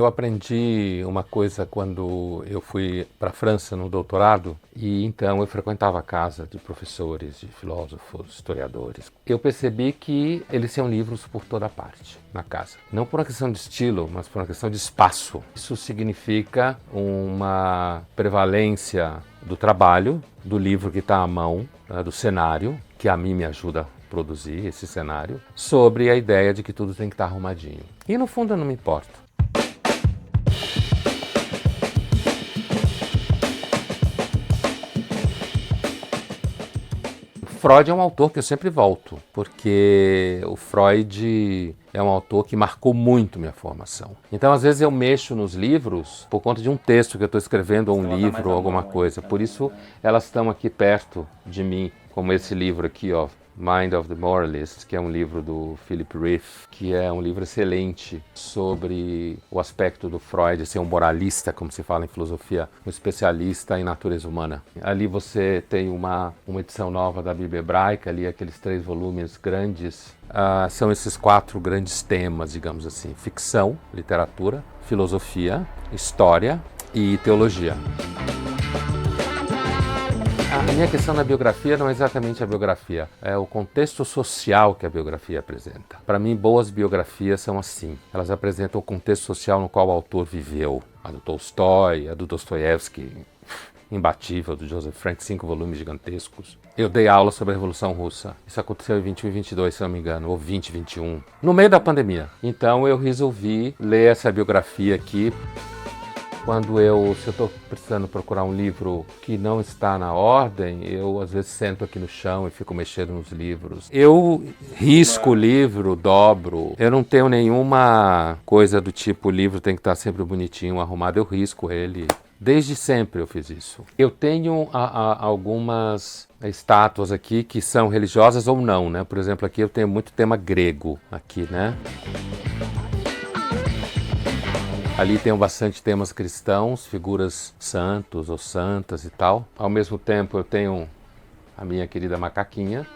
Eu aprendi uma coisa quando eu fui para a França no doutorado e então eu frequentava a casa de professores, de filósofos, historiadores. Eu percebi que eles tinham livros por toda parte na casa. Não por uma questão de estilo, mas por uma questão de espaço. Isso significa uma prevalência do trabalho, do livro que está à mão, do cenário, que a mim me ajuda a produzir esse cenário, sobre a ideia de que tudo tem que estar arrumadinho. E no fundo eu não me importo. Freud é um autor que eu sempre volto, porque o Freud é um autor que marcou muito minha formação. Então, às vezes eu mexo nos livros por conta de um texto que eu estou escrevendo, ou um livro, ou alguma coisa. Por isso, elas estão aqui perto de mim, como esse livro aqui, ó, Mind of the Moralist, que é um livro do Philip Rieff, que é um livro excelente sobre o aspecto do Freud, ser um moralista, como se fala em filosofia, um especialista em natureza humana. Ali você tem uma edição nova da Bíblia Hebraica, ali aqueles 3 volumes grandes. São esses 4 grandes temas, digamos assim: ficção, literatura, filosofia, história e teologia. A minha questão na biografia não é exatamente a biografia, é o contexto social que a biografia apresenta. Para mim, boas biografias são assim. Elas apresentam o contexto social no qual o autor viveu. A do Tolstói, a do Dostoiévski, imbatível, do Joseph Frank, 5 volumes gigantescos. Eu dei aula sobre a Revolução Russa. Isso aconteceu em 21 e 22, se não me engano, ou 20 e 21, no meio da pandemia. Então eu resolvi ler essa biografia aqui. Se eu estou precisando procurar um livro que não está na ordem, eu às vezes sento aqui no chão e fico mexendo nos livros. Eu risco o livro, dobro. Eu não tenho nenhuma coisa do tipo, o livro tem que estar sempre bonitinho, arrumado. Eu risco ele. Desde sempre eu fiz isso. Eu tenho algumas estátuas aqui que são religiosas ou não, né? Por exemplo, aqui eu tenho muito tema grego, aqui, né? Ali tem bastante temas cristãos, figuras santos ou santas e tal. Ao mesmo tempo eu tenho a minha querida macaquinha.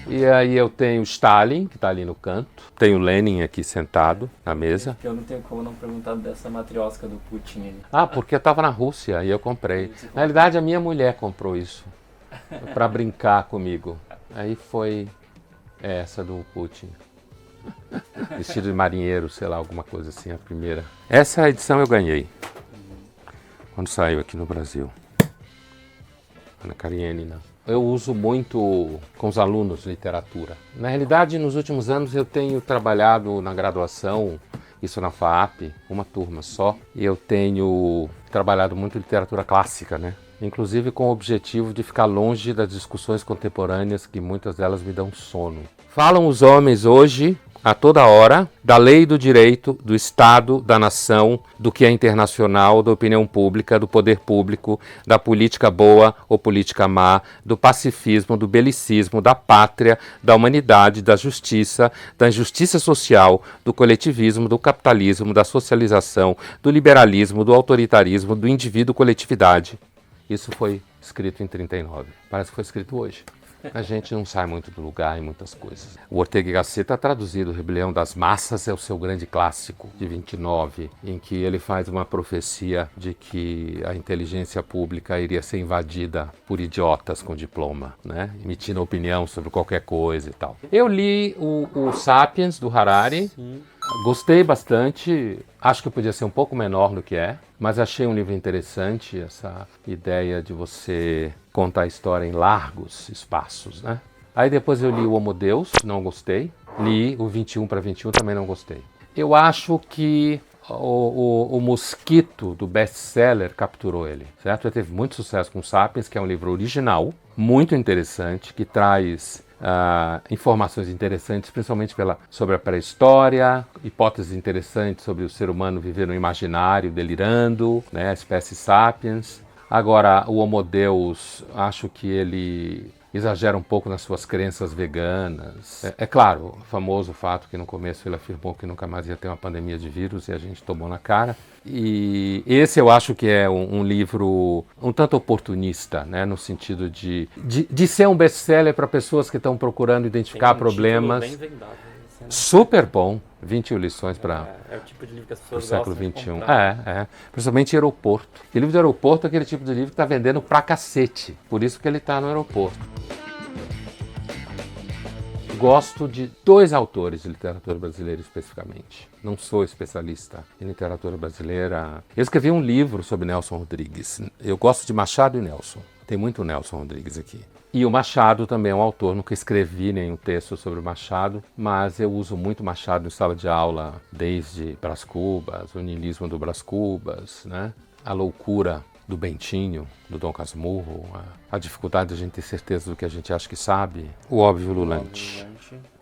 E aí eu tenho Stalin, que está ali no canto. Tenho Lenin aqui sentado na mesa. Eu não tenho como não perguntar dessa matriosca do Putin. Porque eu estava na Rússia e eu comprei. Na realidade, a minha mulher comprou isso para brincar comigo. Aí foi essa do Putin. Vestido de marinheiro, sei lá, alguma coisa assim, a primeira. Essa edição eu ganhei quando saiu aqui no Brasil. Ana Karenina. Eu uso muito com os alunos literatura. Na realidade, nos últimos anos eu tenho trabalhado na graduação, isso na FAAP, uma turma só, e eu tenho trabalhado muito literatura clássica, né? Inclusive com o objetivo de ficar longe das discussões contemporâneas, que muitas delas me dão sono. Falam os homens hoje, a toda hora, da lei do direito, do Estado, da nação, do que é internacional, da opinião pública, do poder público, da política boa ou política má, do pacifismo, do belicismo, da pátria, da humanidade, da justiça, da injustiça social, do coletivismo, do capitalismo, da socialização, do liberalismo, do autoritarismo, do indivíduo-coletividade. Isso foi escrito em 39. Parece que foi escrito hoje. A gente não sai muito do lugar em muitas coisas. O Ortega y Gasset está traduzido, Rebelião das Massas é o seu grande clássico, de 29, em que ele faz uma profecia de que a inteligência pública iria ser invadida por idiotas com diploma, né? Emitindo opinião sobre qualquer coisa e tal. Eu li o Sapiens, do Harari. Sim. Gostei bastante, acho que podia ser um pouco menor do que é, mas achei um livro interessante, essa ideia de você contar a história em largos espaços, né? Aí depois eu li o Homo Deus, não gostei. Li o 21 para 21, também não gostei. Eu acho que o mosquito do best-seller capturou ele, certo? Ele teve muito sucesso com Sapiens, que é um livro original, muito interessante, que traz informações interessantes, principalmente sobre a pré-história, hipóteses interessantes sobre o ser humano viver no imaginário, delirando, né, a espécie Sapiens. Agora, o Homo Deus, acho que ele exagera um pouco nas suas crenças veganas. É claro, o famoso fato que no começo ele afirmou que nunca mais ia ter uma pandemia de vírus e a gente tomou na cara. E esse eu acho que é um livro um tanto oportunista, né, no sentido de ser um best-seller para pessoas que estão procurando identificar problemas. Bem vendado, super bom. 21 lições para É o tipo de livro que as o pessoas século gostam de XXI. comprar. Principalmente aeroporto. E livro de aeroporto é aquele tipo de livro que está vendendo pra cacete. Por isso que ele está no aeroporto. Gosto de 2 autores de literatura brasileira especificamente. Não sou especialista em literatura brasileira. Eu escrevi um livro sobre Nelson Rodrigues. Eu gosto de Machado e Nelson. Tem muito Nelson Rodrigues aqui. E o Machado também é um autor. Nunca escrevi nenhum texto sobre o Machado, mas eu uso muito Machado em sala de aula, desde Brás Cubas, o niilismo do Brás Cubas, né? A loucura do Bentinho, do Dom Casmurro, a dificuldade de a gente ter certeza do que a gente acha que sabe, o óbvio ululante.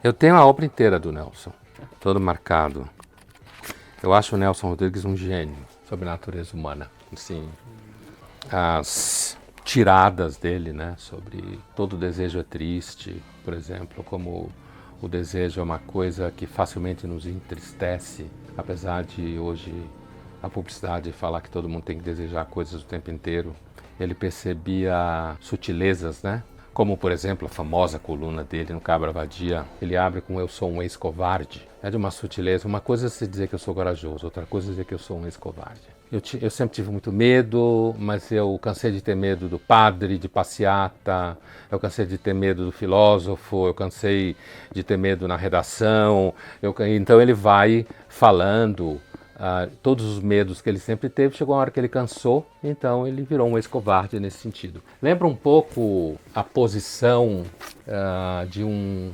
Eu tenho a obra inteira do Nelson, todo marcado. Eu acho o Nelson Rodrigues um gênio sobre a natureza humana. Assim, as tiradas dele, né, sobre todo desejo é triste, por exemplo, como o desejo é uma coisa que facilmente nos entristece, apesar de hoje a publicidade falar que todo mundo tem que desejar coisas o tempo inteiro. Ele percebia sutilezas, né? Como, por exemplo, a famosa coluna dele no Cabra Vadia. Ele abre com "Eu sou um ex-covarde". É de uma sutileza. Uma coisa é você dizer que eu sou corajoso, outra coisa é dizer que eu sou um ex-covarde. Eu sempre tive muito medo, mas eu cansei de ter medo do padre, de passeata, eu cansei de ter medo do filósofo, eu cansei de ter medo na redação. Então ele vai falando todos os medos que ele sempre teve. Chegou uma hora que ele cansou, então ele virou um ex-covarde nesse sentido. Lembra um pouco a posição de um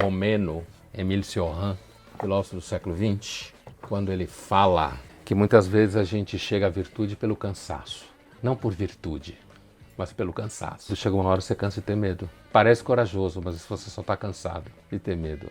romeno, Émile Cioran, filósofo do século XX, quando ele fala que muitas vezes a gente chega à virtude pelo cansaço, não por virtude, mas pelo cansaço. Chega uma hora que você cansa de ter medo. Parece corajoso, mas você só está cansado de ter medo.